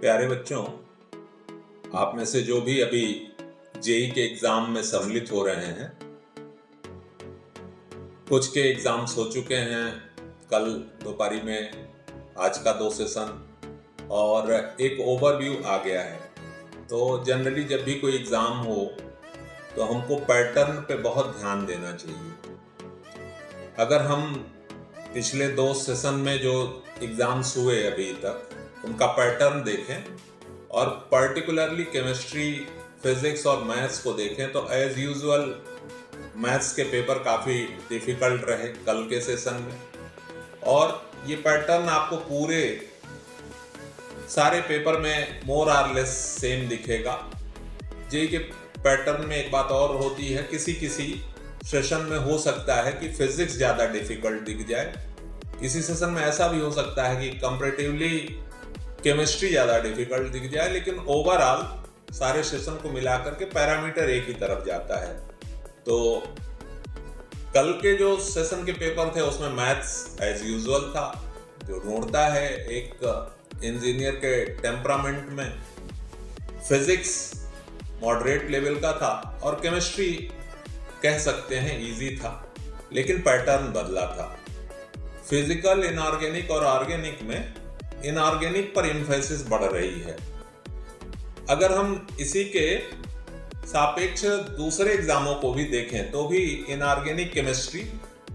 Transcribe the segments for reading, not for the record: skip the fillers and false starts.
प्यारे बच्चों, आप में से जो भी अभी जेई के एग्जाम में सम्मिलित हो रहे हैं, कुछ के एग्जाम्स हो चुके हैं, कल दोपहरी में आज का 2 सेशन और एक ओवरव्यू आ गया है। तो जनरली जब भी कोई एग्जाम हो तो हमको पैटर्न पे बहुत ध्यान देना चाहिए। अगर हम पिछले 2 सेशन में जो एग्जाम्स हुए अभी तक उनका पैटर्न देखें और पर्टिकुलरली केमिस्ट्री, फिजिक्स और मैथ्स को देखें तो एज यूजुअल मैथ्स के पेपर काफ़ी डिफिकल्ट रहे कल के सेशन में, और ये पैटर्न आपको पूरे सारे पेपर में मोर आर लेस सेम दिखेगा। जेई के पैटर्न में एक बात और होती है, किसी सेशन में हो सकता है कि फिजिक्स ज़्यादा डिफिकल्ट दिख जाए, किसी सेशन में ऐसा भी हो सकता है कि कंपैरेटिवली केमिस्ट्री ज़्यादा डिफिकल्ट दिख जाए, लेकिन ओवरऑल सारे सेशन को मिलाकर के पैरामीटर एक ही तरफ जाता है। तो कल के जो सेशन के पेपर थे उसमें मैथ्स एज यूजुअल था, जो ढूंढता है एक इंजीनियर के टेम्परामेंट में। फिजिक्स मॉडरेट लेवल का था और केमिस्ट्री कह सकते हैं इजी था, लेकिन पैटर्न बदला था। फिजिकल, इनऑर्गेनिक और ऑर्गेनिक में इनऑर्गेनिक पर एम्फेसिस बढ़ रही है। अगर हम इसी के सापेक्ष दूसरे एग्जामों को भी देखें तो भी इनऑर्गेनिक केमिस्ट्री,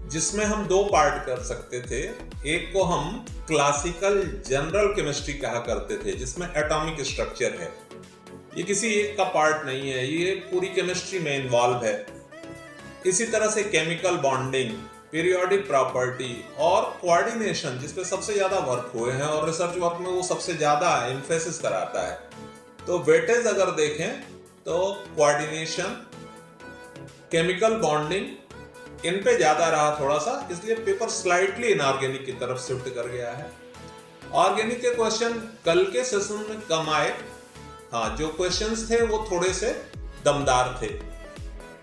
जिसमें हम 2 पार्ट कर सकते थे, एक को हम क्लासिकल जनरल केमिस्ट्री कहा करते थे जिसमें एटॉमिक स्ट्रक्चर है, ये किसी एक का पार्ट नहीं है, ये पूरी केमिस्ट्री में इन्वॉल्व है। इसी तरह से केमिकल बॉन्डिंग, पीरियोडिक प्रॉपर्टी और कोऑर्डिनेशन, जिसपे सबसे ज्यादा वर्क हुए हैं और रिसर्च वर्क में वो सबसे ज्यादा एम्फेसिस कराता है। तो वेटेज अगर देखें तो कोऑर्डिनेशन, केमिकल बॉन्डिंग, इन पे ज्यादा रहा थोड़ा सा, इसलिए पेपर स्लाइटली इनऑर्गेनिक की तरफ शिफ्ट कर गया है। ऑर्गेनिक के क्वेश्चन कल के सेशन में कम आए, हाँ, जो क्वेश्चंस थे वो थोड़े से दमदार थे,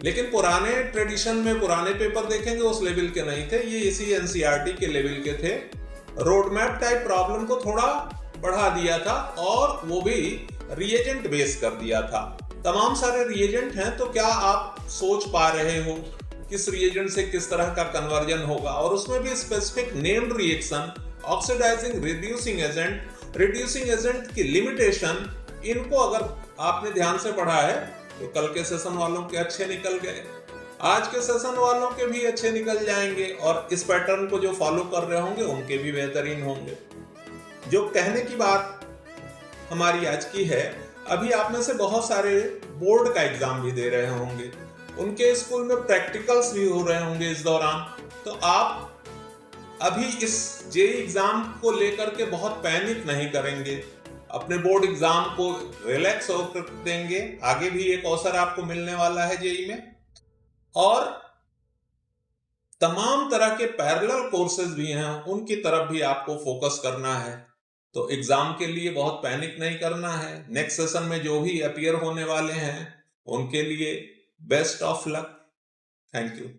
लेकिन पुराने ट्रेडिशन में पुराने पेपर देखेंगे उस लेवल के नहीं थे, ये इसी एनसीईआरटी के लेवल के थे। रोड मैप टाइप प्रॉब्लम को थोड़ा बढ़ा दिया था और वो भी रिएजेंट बेस कर दिया था। तमाम सारे रिएजेंट हैं, तो क्या आप सोच पा रहे हो किस रिएजेंट से किस तरह का कन्वर्जन होगा, और उसमें भी specific named reaction, oxidising, reducing agent की लिमिटेशन, इनको अगर आपने ध्यान से पढ़ा है तो कल के सेशन वालों के अच्छे निकल गए, आज के सेशन वालों के भी अच्छे निकल जाएंगे, और इस पैटर्न को जो फॉलो कर रहे होंगे उनके भी बेहतरीन होंगे। जो कहने की बात हमारी आज की है, अभी आप में से बहुत सारे बोर्ड का एग्जाम भी दे रहे होंगे, उनके स्कूल में प्रैक्टिकल्स भी हो रहे होंगे इस दौरान, तो आप अभी इस जेई एग्जाम को लेकर के बहुत पैनिक नहीं करेंगे, अपने बोर्ड एग्जाम को रिलैक्स होकर देंगे। आगे भी एक अवसर आपको मिलने वाला है जेई में, और तमाम तरह के पैरेलल कोर्सेज भी हैं, उनकी तरफ भी आपको फोकस करना है। तो एग्जाम के लिए बहुत पैनिक नहीं करना है। नेक्स्ट सेशन में जो भी अपीयर होने वाले हैं उनके लिए best of luck. Thank you.